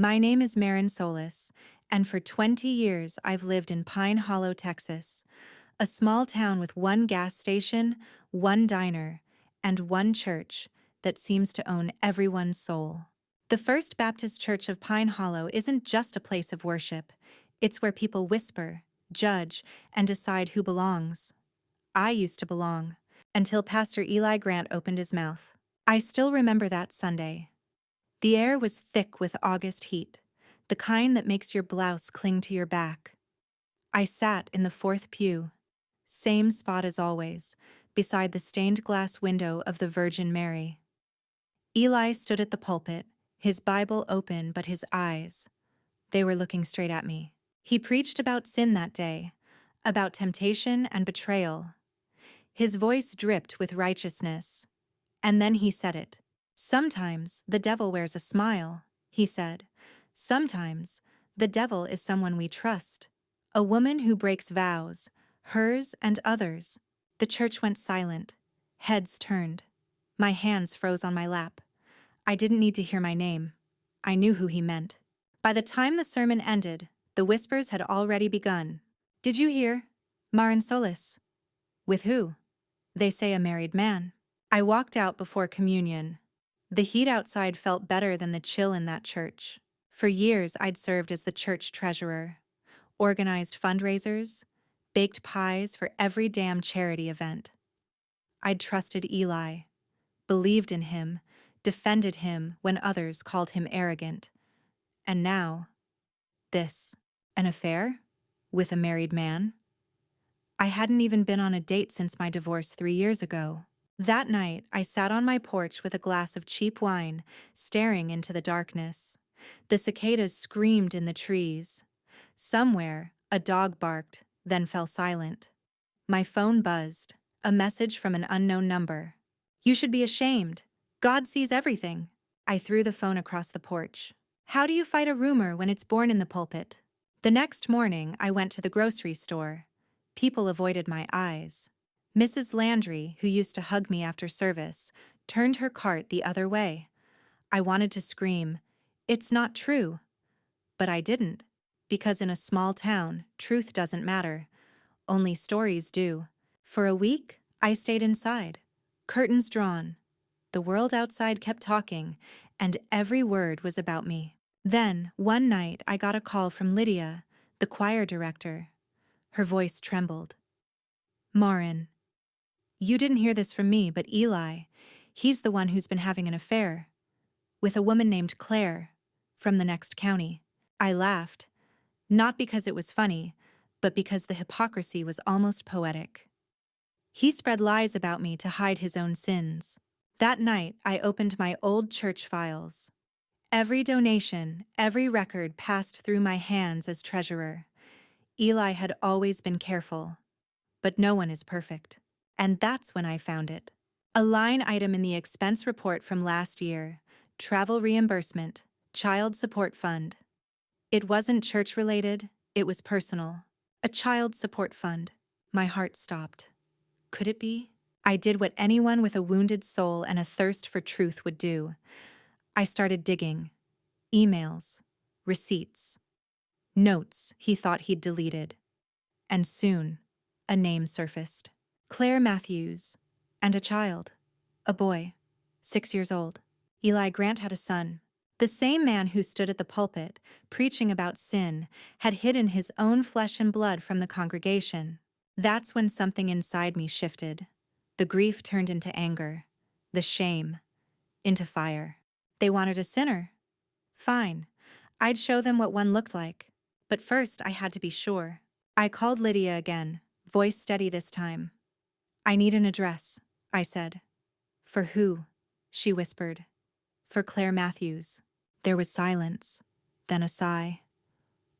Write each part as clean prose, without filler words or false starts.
My name is Maren Solis, and for 20 years I've lived in Pine Hollow, Texas, a small town with one gas station, one diner, and one church that seems to own everyone's soul. The First Baptist Church of Pine Hollow isn't just a place of worship, it's where people whisper, judge, and decide who belongs. I used to belong, until Pastor Eli Grant opened his mouth. I still remember that Sunday. The air was thick with August heat, the kind that makes your blouse cling to your back. I sat in the fourth pew, same spot as always, beside the stained glass window of the Virgin Mary. Eli stood at the pulpit, his Bible open but his eyes, they were looking straight at me. He preached about sin that day, about temptation and betrayal. His voice dripped with righteousness. And then he said it. Sometimes the devil wears a smile, he said. Sometimes the devil is someone we trust. A woman who breaks vows, hers and others. The church went silent. Heads turned. My hands froze on my lap. I didn't need to hear my name. I knew who he meant. By the time the sermon ended, the whispers had already begun. Did you hear? Maren Solis. With who? They say a married man. I walked out before communion. The heat outside felt better than the chill in that church. For years I'd served as the church treasurer, organized fundraisers, baked pies for every damn charity event. I'd trusted Eli, believed in him, defended him when others called him arrogant. And now, this, an affair? With a married man? I hadn't even been on a date since my divorce 3 years ago. That night, I sat on my porch with a glass of cheap wine, staring into the darkness. The cicadas screamed in the trees. Somewhere, a dog barked, then fell silent. My phone buzzed, a message from an unknown number. You should be ashamed. God sees everything. I threw the phone across the porch. How do you fight a rumor when it's born in the pulpit? The next morning, I went to the grocery store. People avoided my eyes. Mrs. Landry, who used to hug me after service, turned her cart the other way. I wanted to scream, "It's not true." But I didn't, because in a small town, truth doesn't matter. Only stories do. For a week, I stayed inside, curtains drawn. The world outside kept talking, and every word was about me. Then, one night, I got a call from Lydia, the choir director. Her voice trembled. Maren. You didn't hear this from me, but Eli, he's the one who's been having an affair with a woman named Claire from the next county. I laughed, not because it was funny, but because the hypocrisy was almost poetic. He spread lies about me to hide his own sins. That night, I opened my old church files. Every donation, every record passed through my hands as treasurer. Eli had always been careful, but no one is perfect. And that's when I found it. A line item in the expense report from last year, travel reimbursement, child support fund. It wasn't church-related, it was personal. A child support fund. My heart stopped. Could it be? I did what anyone with a wounded soul and a thirst for truth would do. I started digging. Emails, receipts, notes he thought he'd deleted. And soon, a name surfaced. Claire Matthews, and a child, a boy, 6 years old. Eli Grant had a son. The same man who stood at the pulpit, preaching about sin, had hidden his own flesh and blood from the congregation. That's when something inside me shifted. The grief turned into anger, the shame into fire. They wanted a sinner. Fine, I'd show them what one looked like. But first I had to be sure. I called Lydia again, voice steady this time. I need an address, I said. For who? She whispered. For Claire Matthews. There was silence, then a sigh.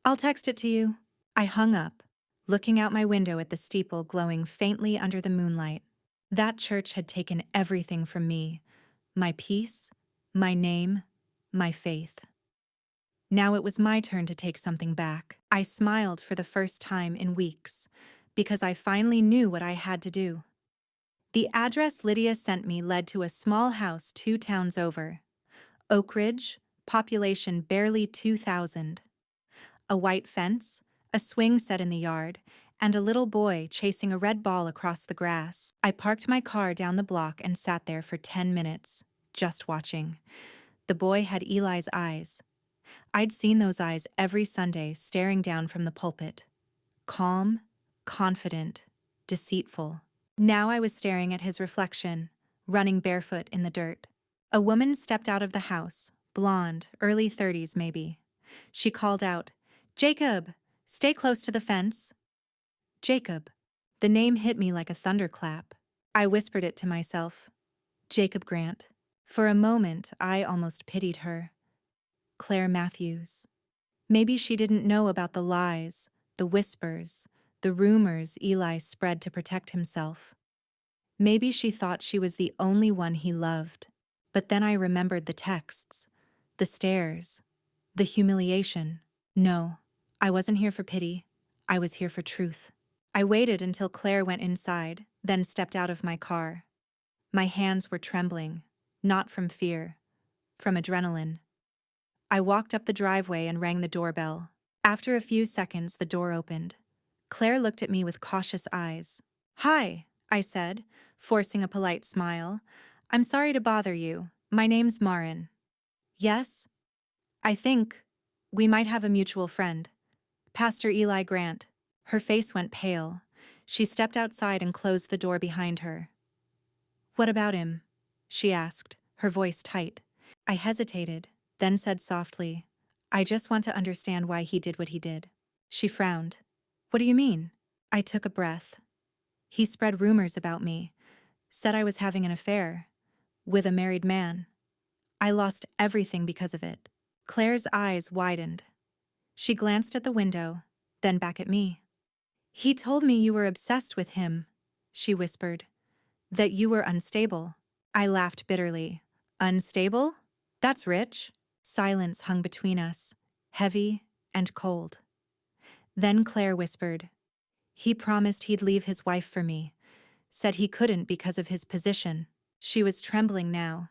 I'll text it to you. I hung up, looking out my window at the steeple glowing faintly under the moonlight. That church had taken everything from me, my peace, my name, my faith. Now it was my turn to take something back. I smiled for the first time in weeks, because I finally knew what I had to do. The address Lydia sent me led to a small house 2 towns over. Oak Ridge, population barely 2,000. A white fence, a swing set in the yard, and a little boy chasing a red ball across the grass. I parked my car down the block and sat there for 10 minutes, just watching. The boy had Eli's eyes. I'd seen those eyes every Sunday staring down from the pulpit. Calm, confident, deceitful. Now I was staring at his reflection, running barefoot in the dirt. A woman stepped out of the house, blonde, early 30s maybe. She called out, "Jacob, stay close to the fence." Jacob. The name hit me like a thunderclap. I whispered it to myself. Jacob Grant. For a moment, I almost pitied her. Claire Matthews. Maybe she didn't know about the lies, the whispers, the rumors Eli spread to protect himself. Maybe she thought she was the only one he loved. But then I remembered the texts, the stares, the humiliation. No, I wasn't here for pity. I was here for truth. I waited until Claire went inside, then stepped out of my car. My hands were trembling, not from fear, from adrenaline. I walked up the driveway and rang the doorbell. After a few seconds, the door opened. Claire looked at me with cautious eyes. "Hi," I said, forcing a polite smile. "I'm sorry to bother you. My name's Maren." "Yes? I think we might have a mutual friend. Pastor Eli Grant." Her face went pale. She stepped outside and closed the door behind her. "What about him?" she asked, her voice tight. I hesitated, then said softly, "I just want to understand why he did what he did." She frowned. "What do you mean?" I took a breath. "He spread rumors about me, said I was having an affair with a married man. I lost everything because of it." Claire's eyes widened. She glanced at the window, then back at me. "He told me you were obsessed with him," she whispered. "That you were unstable." I laughed bitterly. "Unstable? That's rich." Silence hung between us, heavy and cold. Then Claire whispered, "He promised he'd leave his wife for me. Said he couldn't because of his position." She was trembling now.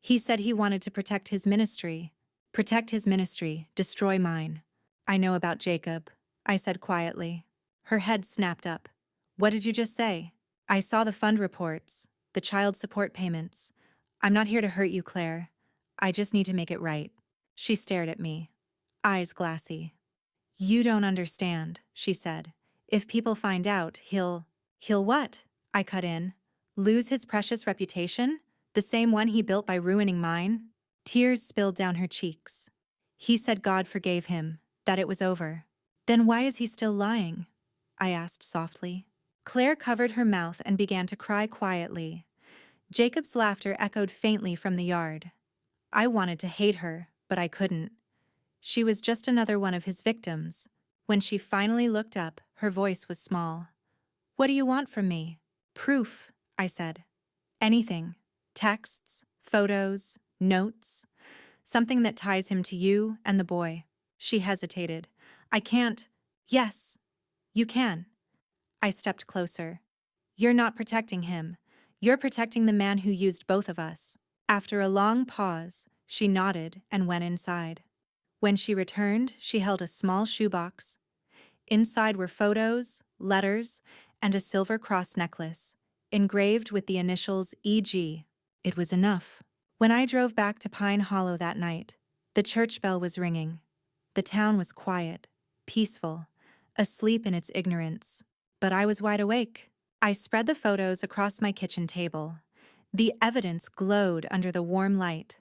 "He said he wanted to protect his ministry. Protect his ministry, destroy mine." "I know about Jacob," I said quietly. Her head snapped up. "What did you just say?" "I saw the fund reports, the child support payments. I'm not here to hurt you, Claire. I just need to make it right." She stared at me, eyes glassy. "You don't understand," she said. "If people find out, he'll what?" I cut in. "Lose his precious reputation? The same one he built by ruining mine?" Tears spilled down her cheeks. "He said God forgave him, that it was over." "Then why is he still lying?" I asked softly. Claire covered her mouth and began to cry quietly. Jacob's laughter echoed faintly from the yard. I wanted to hate her, but I couldn't. She was just another one of his victims. When she finally looked up, her voice was small. "What do you want from me?" "Proof," I said. "Anything. Texts, photos, notes. Something that ties him to you and the boy." She hesitated. "I can't." "Yes, you can." I stepped closer. "You're not protecting him. You're protecting the man who used both of us." After a long pause, she nodded and went inside. When she returned, she held a small shoebox. Inside were photos, letters, and a silver cross necklace, engraved with the initials EG. It was enough. When I drove back to Pine Hollow that night, the church bell was ringing. The town was quiet, peaceful, asleep in its ignorance. But I was wide awake. I spread the photos across my kitchen table. The evidence glowed under the warm light.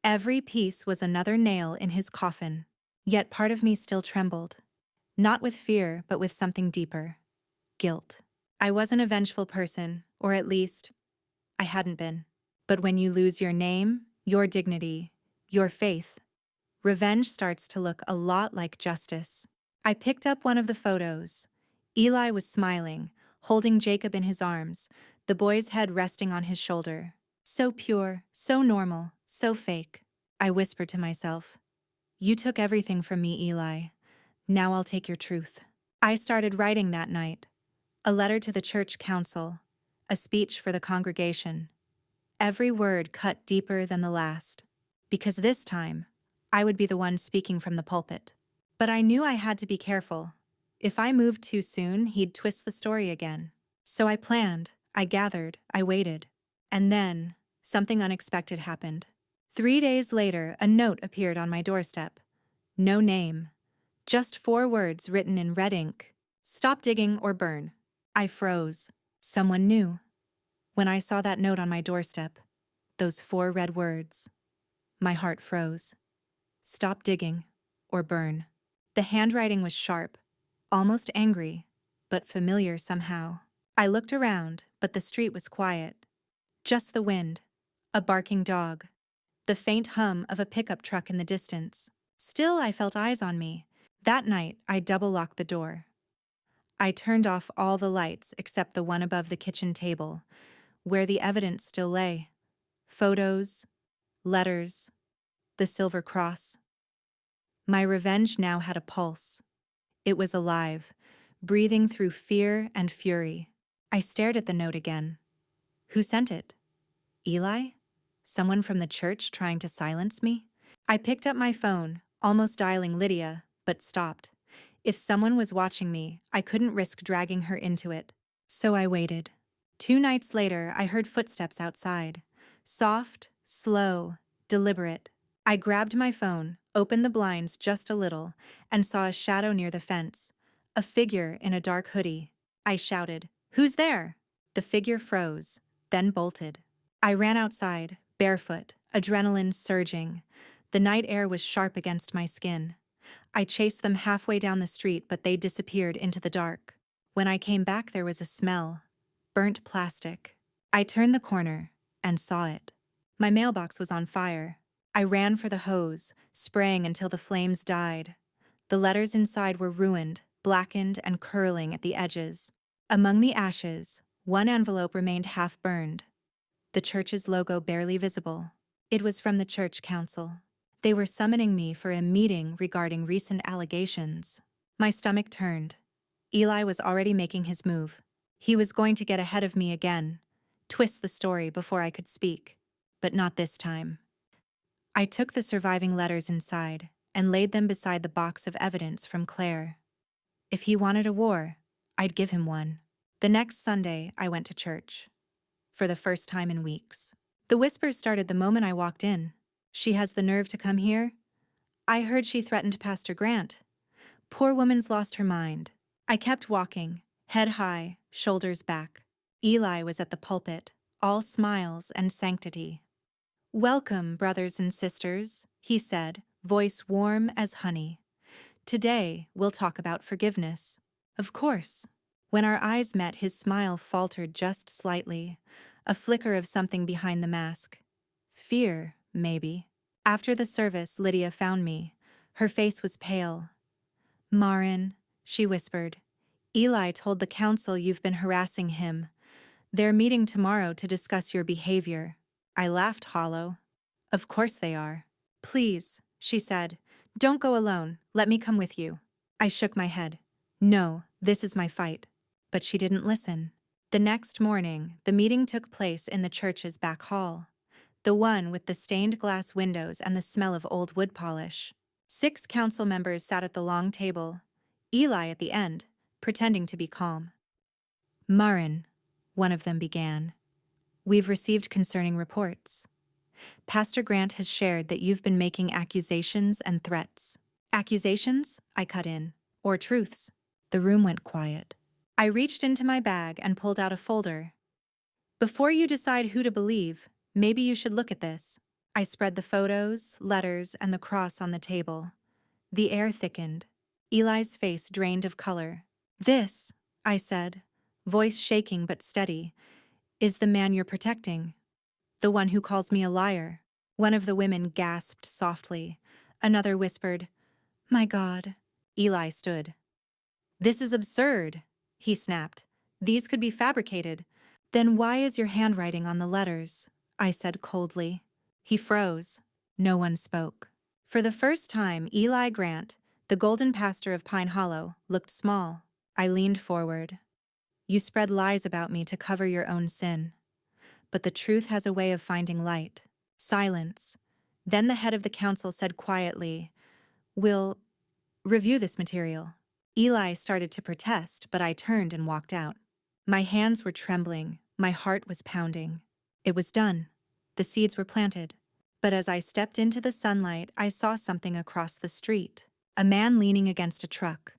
Every piece was another nail in his coffin. Yet part of me still trembled. Not with fear, but with something deeper. Guilt. I wasn't a vengeful person, or at least, I hadn't been. But when you lose your name, your dignity, your faith, revenge starts to look a lot like justice. I picked up one of the photos. Eli was smiling, holding Jacob in his arms, the boy's head resting on his shoulder. So pure, so normal, so fake. I whispered to myself, "You took everything from me, Eli. Now I'll take your truth." I started writing that night. A letter to the church council, a speech for the congregation. Every word cut deeper than the last. Because this time, I would be the one speaking from the pulpit. But I knew I had to be careful. If I moved too soon, he'd twist the story again. So I planned, I gathered, I waited. And then, something unexpected happened. 3 days later, a note appeared on my doorstep. No name. Just 4 words written in red ink. Stop digging or burn. I froze. Someone knew. When I saw that note on my doorstep, those 4 red words, my heart froze. Stop digging or burn. The handwriting was sharp, almost angry, but familiar somehow. I looked around, but the street was quiet. Just the wind, a barking dog, the faint hum of a pickup truck in the distance. Still, I felt eyes on me. That night, I double-locked the door. I turned off all the lights except the one above the kitchen table, where the evidence still lay. Photos, letters, the silver cross. My revenge now had a pulse. It was alive, breathing through fear and fury. I stared at the note again. Who sent it? Eli? Someone from the church trying to silence me? I picked up my phone, almost dialing Lydia, but stopped. If someone was watching me, I couldn't risk dragging her into it. So I waited. 2 nights later, I heard footsteps outside. Soft, slow, deliberate. I grabbed my phone, opened the blinds just a little, and saw a shadow near the fence. A figure in a dark hoodie. I shouted, "Who's there?" The figure froze, then bolted. I ran outside, barefoot, adrenaline surging. The night air was sharp against my skin. I chased them halfway down the street, but they disappeared into the dark. When I came back, there was a smell. Burnt plastic. I turned the corner and saw it. My mailbox was on fire. I ran for the hose, spraying until the flames died. The letters inside were ruined, blackened and curling at the edges. Among the ashes, one envelope remained half-burned. The church's logo barely visible. It was from the church council. They were summoning me for a meeting regarding recent allegations. My stomach turned. Eli was already making his move. He was going to get ahead of me again, twist the story before I could speak. But not this time. I took the surviving letters inside and laid them beside the box of evidence from Claire. If he wanted a war, I'd give him one. The next Sunday, I went to church. For the first time in weeks. The whispers started the moment I walked in. She has the nerve to come here? I heard she threatened Pastor Grant. Poor woman's lost her mind. I kept walking, head high, shoulders back. Eli was at the pulpit, all smiles and sanctity. "Welcome, brothers and sisters," he said, voice warm as honey. "Today, we'll talk about forgiveness." Of course. When our eyes met, his smile faltered just slightly, a flicker of something behind the mask. Fear, maybe. After the service, Lydia found me. Her face was pale. "Maren," she whispered, "Eli told the council you've been harassing him. They're meeting tomorrow to discuss your behavior." I laughed hollow. "Of course they are." "Please," she said, "don't go alone. Let me come with you." I shook my head. "No, this is my fight." But she didn't listen. The next morning, the meeting took place in the church's back hall. The one with the stained glass windows and the smell of old wood polish. 6 council members sat at the long table, Eli at the end, pretending to be calm. "Maren," one of them began, "we've received concerning reports. Pastor Grant has shared that you've been making accusations and threats." "Accusations?" I cut in. "Or truths?" The room went quiet. I reached into my bag and pulled out a folder. "Before you decide who to believe, maybe you should look at this." I spread the photos, letters, and the cross on the table. The air thickened. Eli's face drained of color. "This," I said, voice shaking but steady, "is the man you're protecting. The one who calls me a liar." One of the women gasped softly. Another whispered, "My God." Eli stood. "This is absurd," he snapped. "These could be fabricated." "Then why is your handwriting on the letters?" I said coldly. He froze. No one spoke. For the first time, Eli Grant, the golden pastor of Pine Hollow, looked small. I leaned forward. "You spread lies about me to cover your own sin. But the truth has a way of finding light. Silence. Then the head of the council said quietly, "We'll review this material." Eli started to protest, but I turned and walked out. My hands were trembling, my heart was pounding. It was done. The seeds were planted. But as I stepped into the sunlight, I saw something across the street. A man leaning against a truck.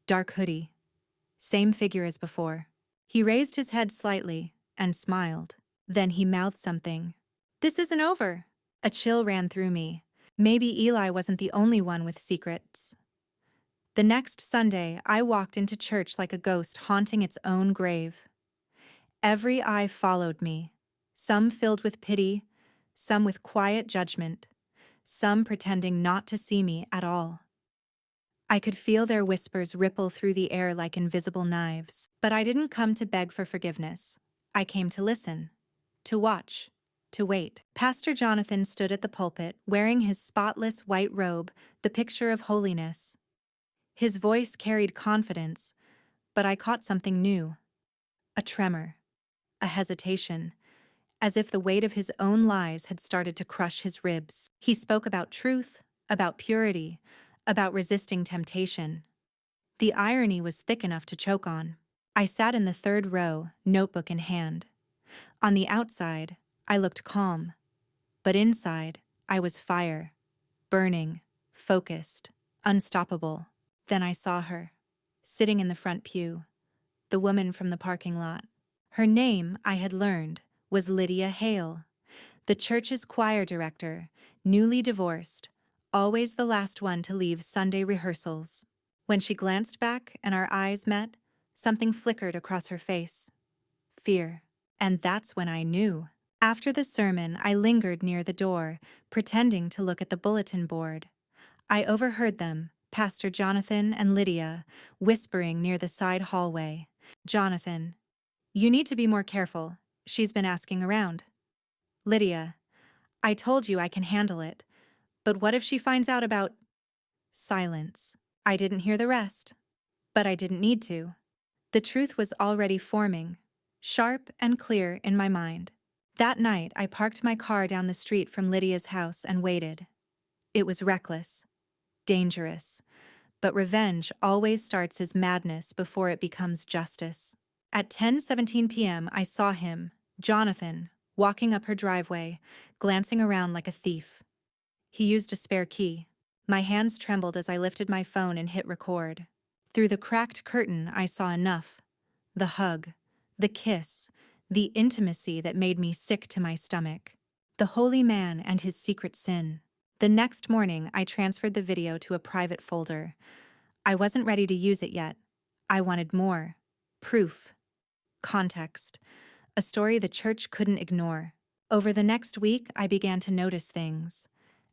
Dark hoodie. Same figure as before. He raised his head slightly and smiled. Then he mouthed something. "This isn't over." A chill ran through me. Maybe Eli wasn't the only one with secrets. The next Sunday, I walked into church like a ghost haunting its own grave. Every eye followed me, some filled with pity, some with quiet judgment, some pretending not to see me at all. I could feel their whispers ripple through the air like invisible knives, but I didn't come to beg for forgiveness. I came to listen, to watch, to wait. Pastor Jonathan stood at the pulpit, wearing his spotless white robe, the picture of holiness. His voice carried confidence, but I caught something new. A tremor, a hesitation, as if the weight of his own lies had started to crush his ribs. He spoke about truth, about purity, about resisting temptation. The irony was thick enough to choke on. I sat in the third row, notebook in hand. On the outside, I looked calm, but inside, I was fire, burning, focused, unstoppable. Then I saw her, sitting in the front pew, the woman from the parking lot. Her name, I had learned, was Lydia Hale, the church's choir director, newly divorced, always the last one to leave Sunday rehearsals. When she glanced back and our eyes met, something flickered across her face. Fear. And that's when I knew. After the sermon, I lingered near the door, pretending to look at the bulletin board. I overheard them, Pastor Jonathan and Lydia, whispering near the side hallway. "Jonathan, you need to be more careful. She's been asking around." "Lydia, I told you I can handle it. But what if she finds out about—" Silence. I didn't hear the rest. But I didn't need to. The truth was already forming, sharp and clear in my mind. That night, I parked my car down the street from Lydia's house and waited. It was reckless, dangerous, but revenge always starts as madness before it becomes justice. At 10:17 p.m., I saw him, Jonathan, walking up her driveway, glancing around like a thief. He used a spare key. My hands trembled as I lifted my phone and hit record. Through the cracked curtain, I saw enough. The hug, the kiss, the intimacy that made me sick to my stomach. The holy man and his secret sin. The next morning, I transferred the video to a private folder. I wasn't ready to use it yet. I wanted more. Proof. Context. A story the church couldn't ignore. Over the next week, I began to notice things.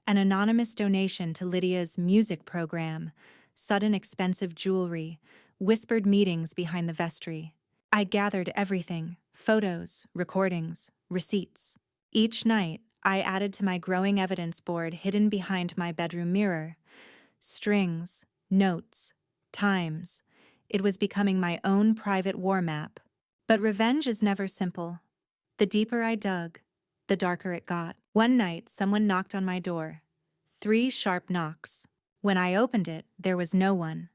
An anonymous donation to Lydia's music program, sudden expensive jewelry, whispered meetings behind the vestry. I gathered everything: photos, recordings, receipts. Each night, I added to my growing evidence board hidden behind my bedroom mirror. Strings, notes, times. It was becoming my own private war map. But revenge is never simple. The deeper I dug, the darker it got. One night, someone knocked on my door. 3 sharp knocks. When I opened it, there was no one.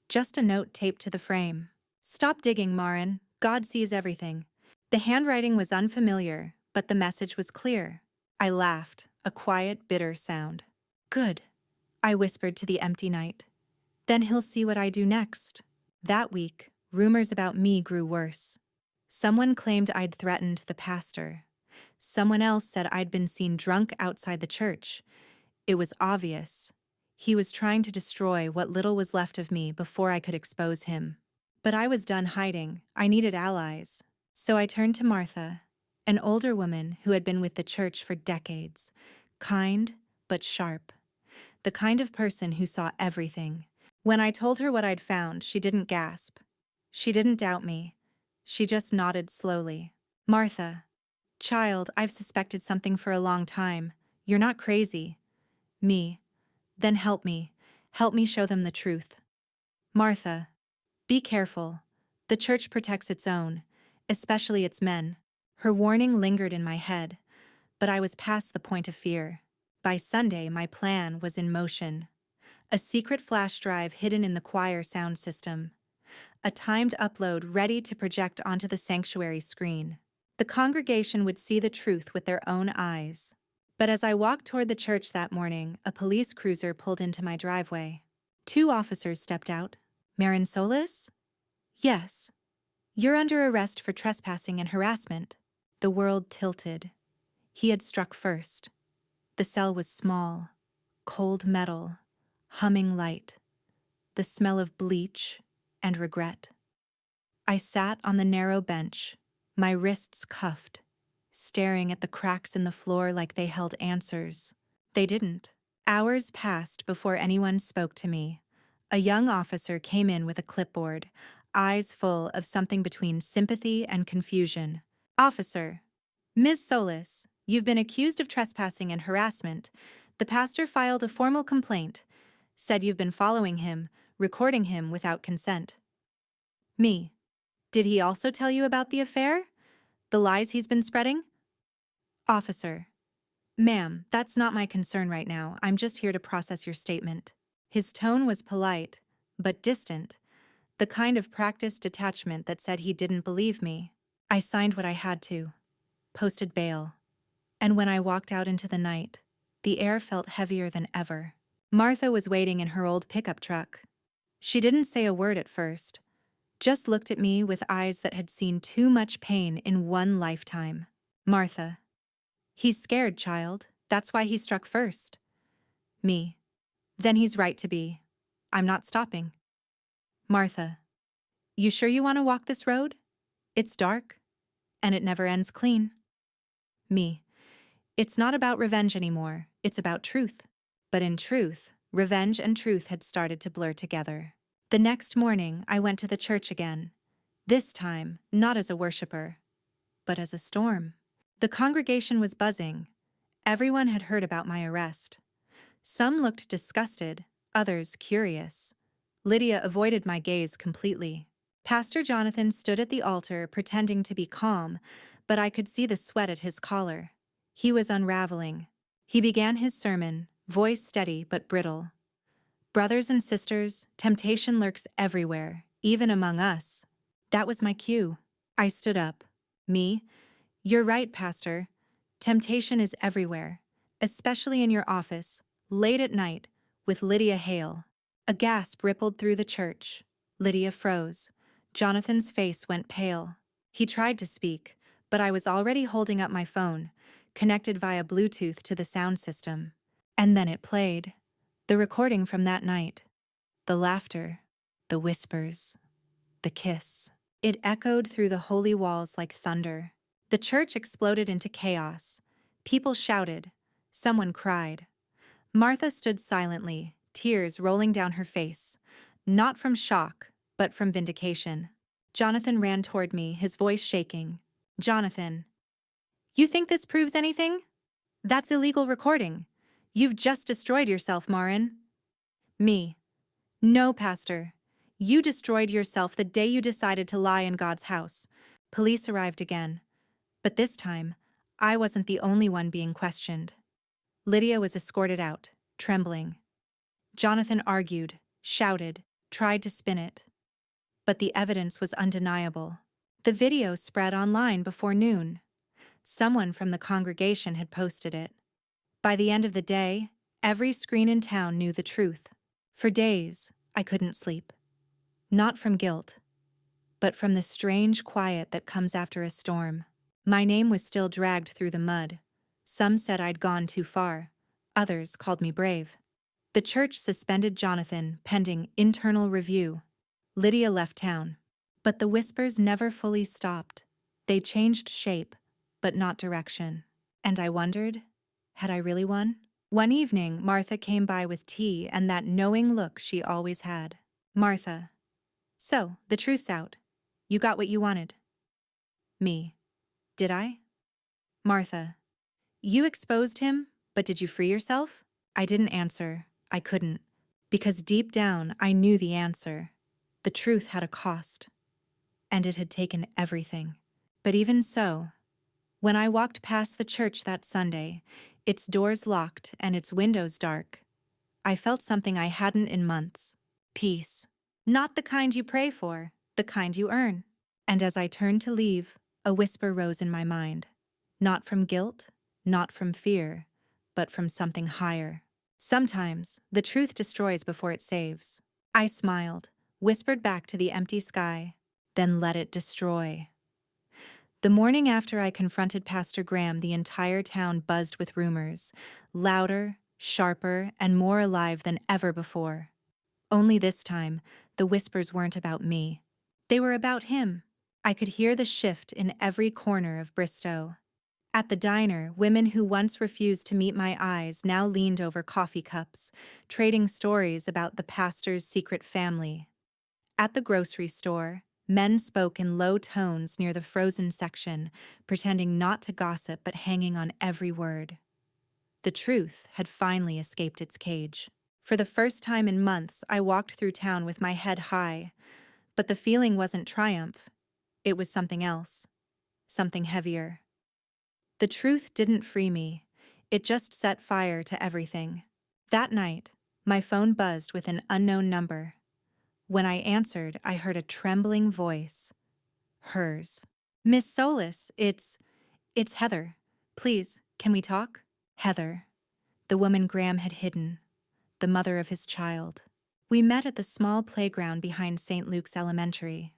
Just a note taped to the frame. "Stop digging, Maren. God sees everything." The handwriting was unfamiliar, but the message was clear. I laughed, a quiet, bitter sound. "Good," I whispered to the empty night. "Then he'll see what I do next." That week, rumors about me grew worse. Someone claimed I'd threatened the pastor. Someone else said I'd been seen drunk outside the church. It was obvious. He was trying to destroy what little was left of me before I could expose him. But I was done hiding. I needed allies. So I turned to Martha, an older woman who had been with the church for decades, kind but sharp. The kind of person who saw everything. When I told her what I'd found, she didn't gasp. She didn't doubt me. She just nodded slowly. "Martha, child, I've suspected something for a long time. You're not crazy." "Me. Then help me. Help me show them the truth." "Martha, be careful. The church protects its own, especially its men." Her warning lingered in my head, but I was past the point of fear. By Sunday, my plan was in motion. A secret flash drive hidden in the choir sound system. A timed upload ready to project onto the sanctuary screen. The congregation would see the truth with their own eyes. But as I walked toward the church that morning, a police cruiser pulled into my driveway. 2 officers stepped out. Maren Solis? Yes. You're under arrest for trespassing and harassment. The world tilted. He had struck first. The cell was small, cold metal, humming light, the smell of bleach and regret. I sat on the narrow bench, my wrists cuffed, staring at the cracks in the floor like they held answers. They didn't. Hours passed before anyone spoke to me. A young officer came in with a clipboard, eyes full of something between sympathy and confusion. Officer, Ms. Solis, you've been accused of trespassing and harassment. The pastor filed a formal complaint, said you've been following him, recording him without consent. Me. Did he also tell you about the affair? The lies he's been spreading? Officer. Ma'am, that's not my concern right now. I'm just here to process your statement. His tone was polite, but distant, the kind of practiced detachment that said he didn't believe me. I signed what I had to, posted bail, and when I walked out into the night, the air felt heavier than ever. Martha was waiting in her old pickup truck. She didn't say a word at first, just looked at me with eyes that had seen too much pain in one lifetime. Martha. He's scared, child. That's why he struck first. Me. Then he's right to be. I'm not stopping. Martha. You sure you want to walk this road? It's dark, and it never ends clean. Me. It's not about revenge anymore. It's about truth. But in truth, revenge and truth had started to blur together. The next morning, I went to the church again. This time, not as a worshiper, but as a storm. The congregation was buzzing. Everyone had heard about my arrest. Some looked disgusted, others curious. Lydia avoided my gaze completely. Pastor Jonathan stood at the altar pretending to be calm, but I could see the sweat at his collar. He was unraveling. He began his sermon, voice steady but brittle. Brothers and sisters, temptation lurks everywhere, even among us. That was my cue. I stood up. Me? You're right, Pastor. Temptation is everywhere, especially in your office, late at night, with Lydia Hale. A gasp rippled through the church. Lydia froze. Jonathan's face went pale. He tried to speak, but I was already holding up my phone, connected via Bluetooth to the sound system. And then it played. The recording from that night. The laughter, the whispers, the kiss. It echoed through the holy walls like thunder. The church exploded into chaos. People shouted. Someone cried. Martha stood silently, tears rolling down her face, not from shock, but from vindication. Jonathan ran toward me, his voice shaking. Jonathan. You think this proves anything? That's illegal recording. You've just destroyed yourself, Maren. Me. No, Pastor. You destroyed yourself the day you decided to lie in God's house. Police arrived again. But this time, I wasn't the only one being questioned. Lydia was escorted out, trembling. Jonathan argued, shouted, tried to spin it. But the evidence was undeniable. The video spread online before noon. Someone from the congregation had posted it. By the end of the day, every screen in town knew the truth. For days, I couldn't sleep. Not from guilt, but from the strange quiet that comes after a storm. My name was still dragged through the mud. Some said I'd gone too far. Others called me brave. The church suspended Jonathan pending internal review. Lydia left town. But the whispers never fully stopped. They changed shape, but not direction. And I wondered, had I really won? One evening, Martha came by with tea and that knowing look she always had. Martha. So, the truth's out. You got what you wanted. Me. Did I? Martha. You exposed him, but did you free yourself? I didn't answer. I couldn't. Because deep down, I knew the answer. The truth had a cost. And it had taken everything. But even so, when I walked past the church that Sunday, its doors locked and its windows dark. I felt something I hadn't in months. Peace. Not the kind you pray for, the kind you earn. And as I turned to leave, a whisper rose in my mind. Not from guilt, not from fear, but from something higher. Sometimes, the truth destroys before it saves. I smiled, whispered back to the empty sky, then let it destroy. The morning after I confronted Pastor Graham, the entire town buzzed with rumors, louder, sharper, and more alive than ever before. Only this time, the whispers weren't about me. They were about him. I could hear the shift in every corner of Bristow. At the diner, women who once refused to meet my eyes now leaned over coffee cups, trading stories about the pastor's secret family. At the grocery store, men spoke in low tones near the frozen section, pretending not to gossip but hanging on every word. The truth had finally escaped its cage. For the first time in months, I walked through town with my head high, but the feeling wasn't triumph. It was something else, something heavier. The truth didn't free me. It just set fire to everything. That night, my phone buzzed with an unknown number. When I answered, I heard a trembling voice. Hers. "Miss Solis, it's Heather. Please, can we talk?" Heather, the woman Graham had hidden, the mother of his child. We met at the small playground behind St. Luke's Elementary.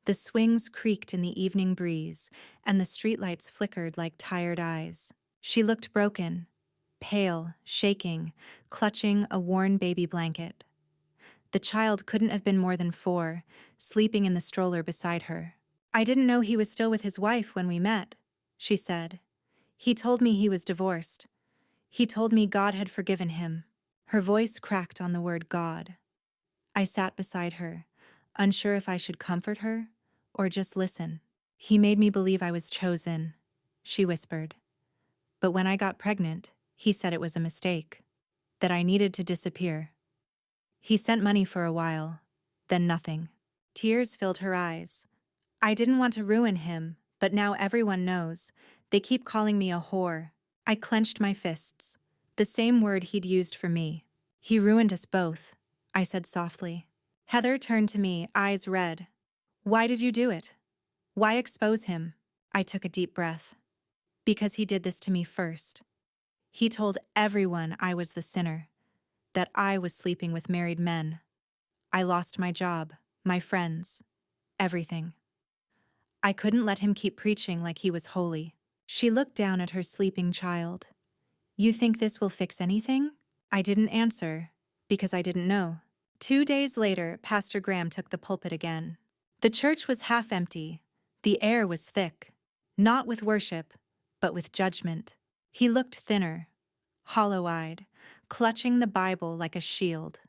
The swings creaked in the evening breeze, and the streetlights flickered like tired eyes. She looked broken, pale, shaking, clutching a worn baby blanket. The child couldn't have been more than 4, sleeping in the stroller beside her. "I didn't know he was still with his wife when we met," she said. "He told me he was divorced. He told me God had forgiven him." Her voice cracked on the word God. I sat beside her, unsure if I should comfort her or just listen. "He made me believe I was chosen," she whispered. "But when I got pregnant, he said it was a mistake, that I needed to disappear. He sent money for a while, then nothing." Tears filled her eyes. "I didn't want to ruin him, but now everyone knows. They keep calling me a whore." I clenched my fists. The same word he'd used for me. "He ruined us both," I said softly. Heather turned to me, eyes red. "Why did you do it? Why expose him?" I took a deep breath. "Because he did this to me first. He told everyone I was the sinner, that I was sleeping with married men. I lost my job, my friends, everything. I couldn't let him keep preaching like he was holy." She looked down at her sleeping child. "You think this will fix anything?" I didn't answer, because I didn't know. 2 days later, Pastor Graham took the pulpit again. The church was half empty. The air was thick, not with worship, but with judgment. He looked thinner, hollow-eyed, clutching the Bible like a shield.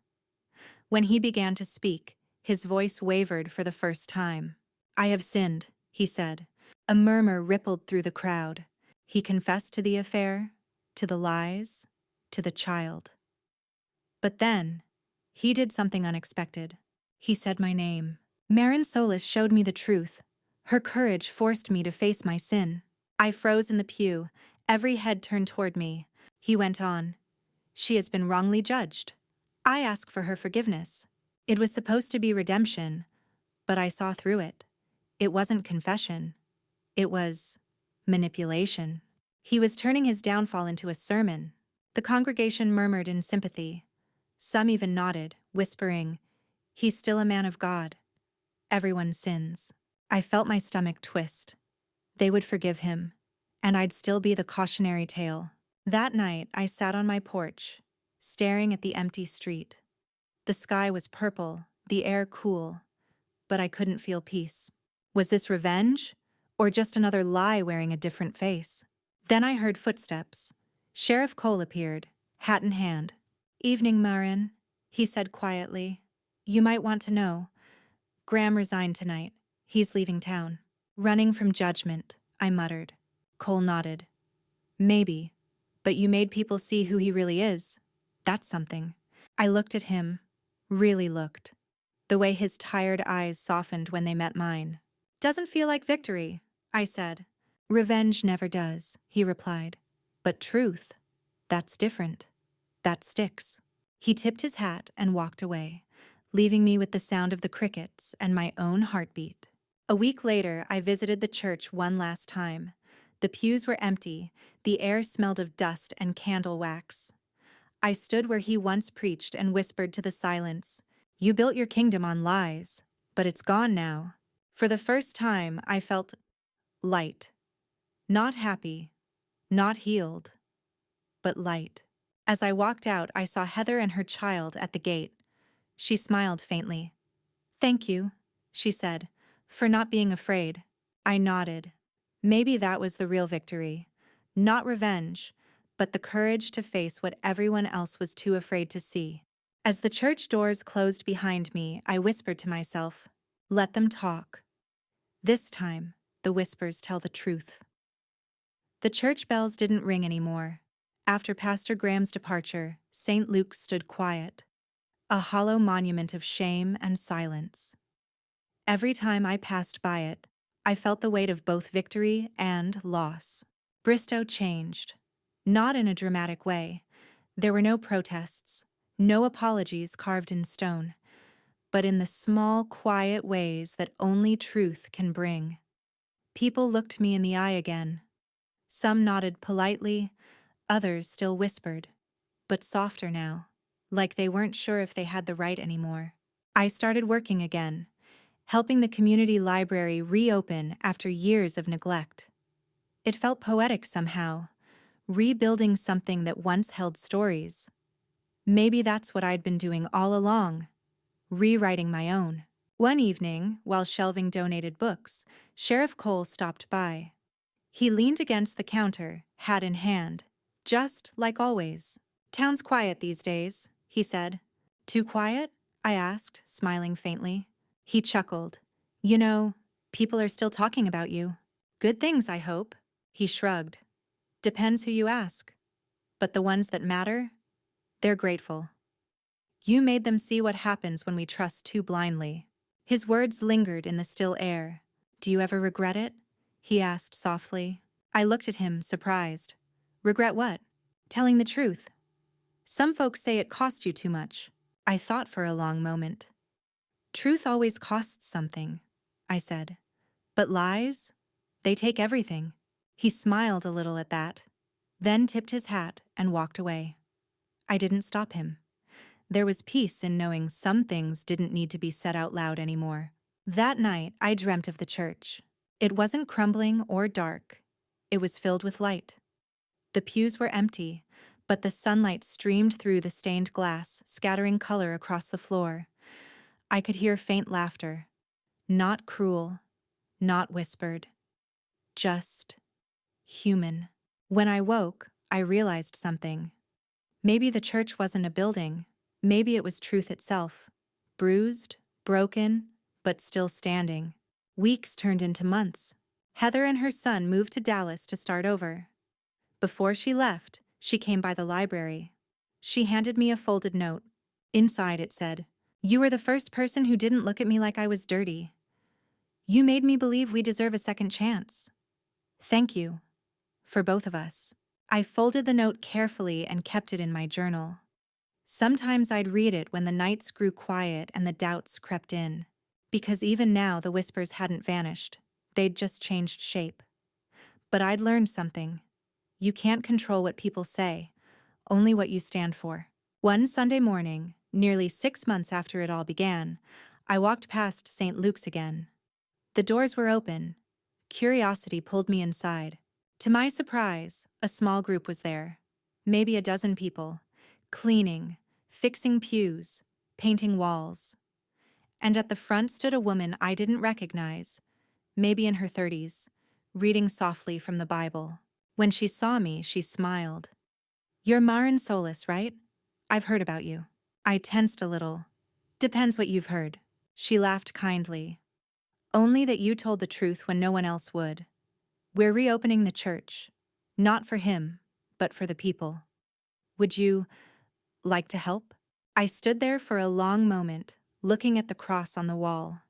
When he began to speak, his voice wavered for the first time. "I have sinned," he said. A murmur rippled through the crowd. He confessed to the affair, to the lies, to the child. But then, he did something unexpected. He said my name. Maren Solis showed me the truth. Her courage forced me to face my sin. I froze in the pew, every head turned toward me. He went on. "She has been wrongly judged. I ask for her forgiveness. It was supposed to be redemption, but I saw through it. It wasn't confession. It was manipulation." He was turning his downfall into a sermon. The congregation murmured in sympathy. Some even nodded, whispering, "He's still a man of God. Everyone sins." I felt my stomach twist. They would forgive him, and I'd still be the cautionary tale. That night, I sat on my porch, staring at the empty street. The sky was purple, the air cool, but I couldn't feel peace. Was this revenge, or just another lie wearing a different face? Then I heard footsteps. Sheriff Cole appeared, hat in hand. "Evening, Maren," he said quietly. "You might want to know. Graham resigned tonight. He's leaving town." "Running from judgment," I muttered. Cole nodded. "Maybe, but you made people see who he really is. That's something." I looked at him, really looked. The way his tired eyes softened when they met mine. "Doesn't feel like victory," I said. "Revenge never does," he replied. "But truth, That's different. That sticks. He tipped his hat and walked away, leaving me with the sound of the crickets and my own heartbeat. A week later, I visited the church one last time. The pews were empty, the air smelled of dust and candle wax. I stood where he once preached and whispered to the silence, "You built your kingdom on lies, but it's gone now." For the first time, I felt light. Not happy, not healed, but light. As I walked out, I saw Heather and her child at the gate. She smiled faintly. "Thank you," she said, "for not being afraid." I nodded. Maybe that was the real victory. Not revenge, but the courage to face what everyone else was too afraid to see. As the church doors closed behind me, I whispered to myself, "Let them talk. This time, the whispers tell the truth." The church bells didn't ring anymore. After Pastor Graham's departure, St. Luke's stood quiet, a hollow monument of shame and silence. Every time I passed by it, I felt the weight of both victory and loss. Bristow changed. Not in a dramatic way. There were no protests, no apologies carved in stone, but in the small, quiet ways that only truth can bring. People looked me in the eye again. Some nodded politely, others still whispered, but softer now, like they weren't sure if they had the right anymore. I started working again, helping the community library reopen after years of neglect. It felt poetic somehow, rebuilding something that once held stories. Maybe that's what I'd been doing all along, rewriting my own. One evening, while shelving donated books, Sheriff Cole stopped by. He leaned against the counter, hat in hand, just like always. "Town's quiet these days," he said. "Too quiet?" I asked, smiling faintly. He chuckled. "You know, people are still talking about you. Good things, I hope." He shrugged. "Depends who you ask. But the ones that matter, they're grateful. You made them see what happens when we trust too blindly." His words lingered in the still air. "Do you ever regret it?" he asked softly. I looked at him, surprised. "Regret what?" "Telling the truth. Some folks say it cost you too much." I thought for a long moment. "Truth always costs something," I said. "But lies? They take everything." He smiled a little at that, then tipped his hat and walked away. I didn't stop him. There was peace in knowing some things didn't need to be said out loud anymore. That night, I dreamt of the church. It wasn't crumbling or dark. It was filled with light. The pews were empty, but the sunlight streamed through the stained glass, scattering color across the floor. I could hear faint laughter. Not cruel, not whispered. Just human. When I woke, I realized something. Maybe the church wasn't a building. Maybe it was truth itself. Bruised, broken, but still standing. Weeks turned into months. Heather and her son moved to Dallas to start over. Before she left, she came by the library. She handed me a folded note. Inside it said, "You were the first person who didn't look at me like I was dirty. You made me believe we deserve a second chance. Thank you. For both of us." I folded the note carefully and kept it in my journal. Sometimes I'd read it when the nights grew quiet and the doubts crept in. Because even now the whispers hadn't vanished. They'd just changed shape. But I'd learned something. You can't control what people say, only what you stand for. One Sunday morning, nearly 6 months after it all began, I walked past St. Luke's again. The doors were open. Curiosity pulled me inside. To my surprise, a small group was there. Maybe a dozen people, cleaning, fixing pews, painting walls. And at the front stood a woman I didn't recognize, maybe in her 30s, reading softly from the Bible. When she saw me, she smiled. "You're Maren Solis, right? I've heard about you." I tensed a little. "Depends what you've heard." She laughed kindly. "Only that you told the truth when no one else would. We're reopening the church. Not for him, but for the people. Would you like to help?" I stood there for a long moment, looking at the cross on the wall.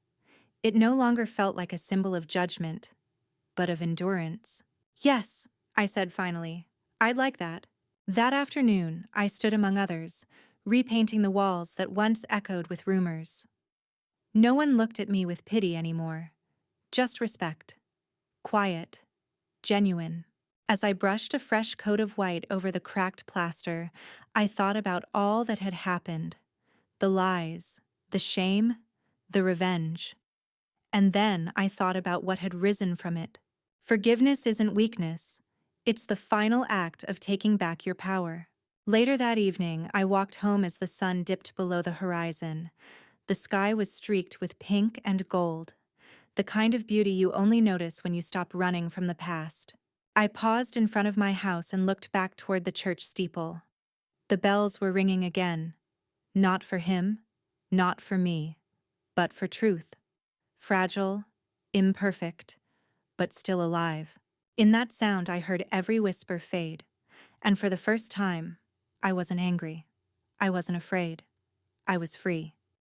It no longer felt like a symbol of judgment, but of endurance. "Yes," I said finally. "I'd like that." That afternoon, I stood among others, repainting the walls that once echoed with rumors. No one looked at me with pity anymore, just respect. Quiet, genuine. As I brushed a fresh coat of white over the cracked plaster, I thought about all that had happened, the lies, the shame, the revenge. And then I thought about what had risen from it. Forgiveness isn't weakness. It's the final act of taking back your power. Later that evening, I walked home as the sun dipped below the horizon. The sky was streaked with pink and gold, the kind of beauty you only notice when you stop running from the past. I paused in front of my house and looked back toward the church steeple. The bells were ringing again, not for him, not for me, but for truth. Fragile, imperfect, but still alive. In that sound, I heard every whisper fade, and for the first time, I wasn't angry. I wasn't afraid. I was free.